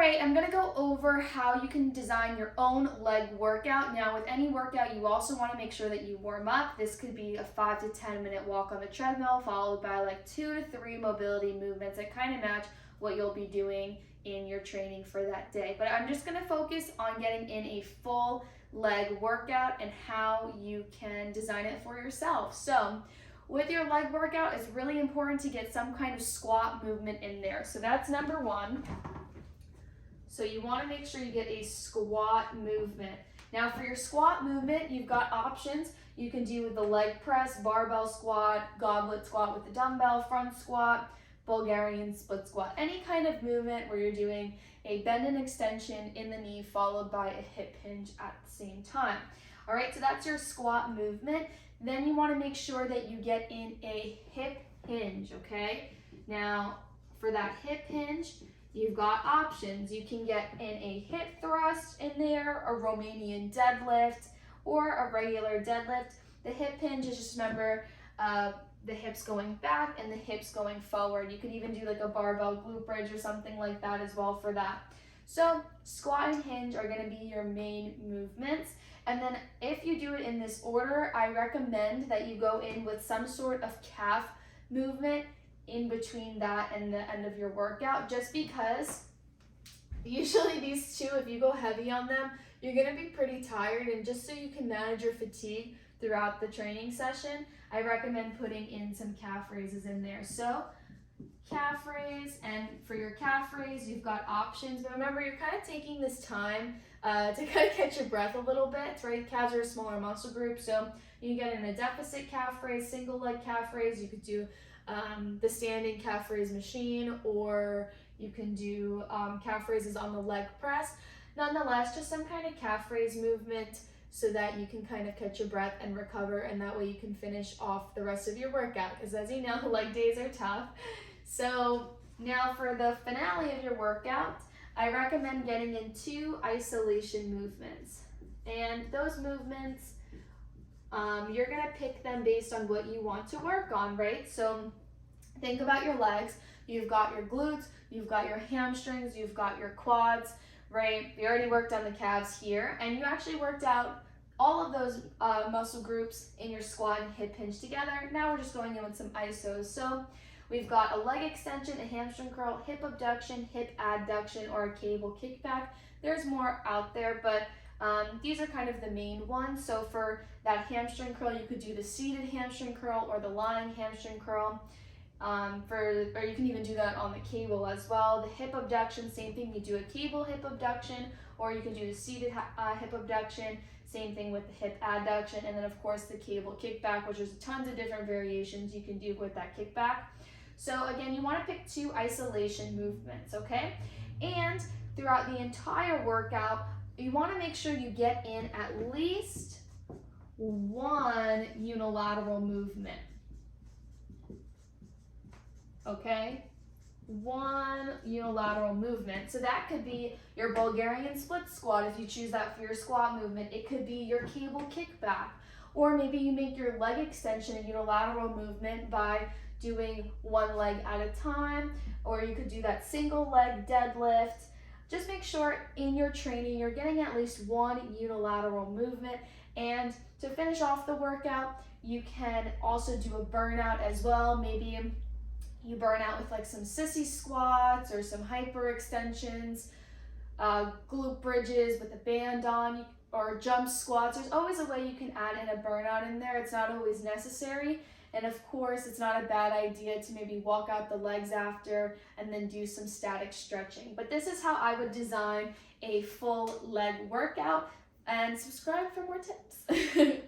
right, I'm gonna go over how you can design your own leg workout. Now, with any workout, you also wanna make sure that you warm up. This could be a 5 to 10 minute walk on the treadmill, followed by like 2 to 3 mobility movements that kind of match what you'll be doing in your training for that day. But I'm just gonna focus on getting in a full leg workout and how you can design it for yourself. So, with your leg workout, it's really important to get some kind of squat movement in there. So that's number one. So you want to make sure you get a squat movement. Now for your squat movement, you've got options. You can do the leg press, barbell squat, goblet squat with the dumbbell, front squat, Bulgarian split squat. Any kind of movement where you're doing a bend and extension in the knee followed by a hip hinge at the same time. All right, so that's your squat movement. Then you want to make sure that you get in a hip hinge, okay? Now for that hip hinge, you've got options. You can get in a hip thrust in there, a Romanian deadlift, or a regular deadlift. The hip hinge is just remember the hips going back and the hips going forward. You could even do like a barbell glute bridge or something like that as well for that. So squat and hinge are gonna be your main movements. And then if you do it in this order, I recommend that you go in with some sort of calf movement in between that and the end of your workout, just because usually these two, if you go heavy on them, you're gonna be pretty tired, and just so you can manage your fatigue throughout the training session, I recommend putting in some calf raises in there. So calf raise, and for your calf raise, you've got options, but remember you're kind of taking this time to kind of catch your breath a little bit, right? Calves are a smaller muscle group, so you can get in a deficit calf raise, single leg calf raise. You could do the standing calf raise machine, or you can do calf raises on the leg press. Nonetheless, just some kind of calf raise movement so that you can kind of catch your breath and recover, and that way you can finish off the rest of your workout, because as you know, leg days are tough. So now for the finale of your workout, I recommend getting in 2 isolation movements. And those movements, you're gonna pick them based on what you want to work on, right? So think about your legs. You've got your glutes, you've got your hamstrings, you've got your quads, right? We already worked on the calves here, and you actually worked out all of those muscle groups in your squat and hip hinge together. Now we're just going in with some isos. So we've got a leg extension, a hamstring curl, hip abduction, hip adduction, or a cable kickback. There's more out there, but these are kind of the main ones. So for that hamstring curl, you could do the seated hamstring curl or the lying hamstring curl. Or you can even do that on the cable as well. The hip abduction, same thing. You do a cable hip abduction, or you can do the seated hip abduction. Same thing with the hip adduction, and then of course the cable kickback, which there's tons of different variations you can do with that kickback. So again, you want to pick 2 isolation movements, okay? And throughout the entire workout, you want to make sure you get in at least 1 unilateral movement, okay? 1 unilateral movement. So that could be your Bulgarian split squat if you choose that for your squat movement. It could be your cable kickback, or maybe you make your leg extension a unilateral movement by doing 1 leg at a time, or you could do that single leg deadlift. Just make sure in your training you're getting at least 1 unilateral movement. And to finish off the workout, you can also do a burnout as well. Maybe you burn out with like some sissy squats or some hyper extensions, glute bridges with a band on, or jump squats. There's always a way you can add in a burnout in there. It's not always necessary. And of course, it's not a bad idea to maybe walk out the legs after and then do some static stretching. But this is how I would design a full leg workout, and subscribe for more tips.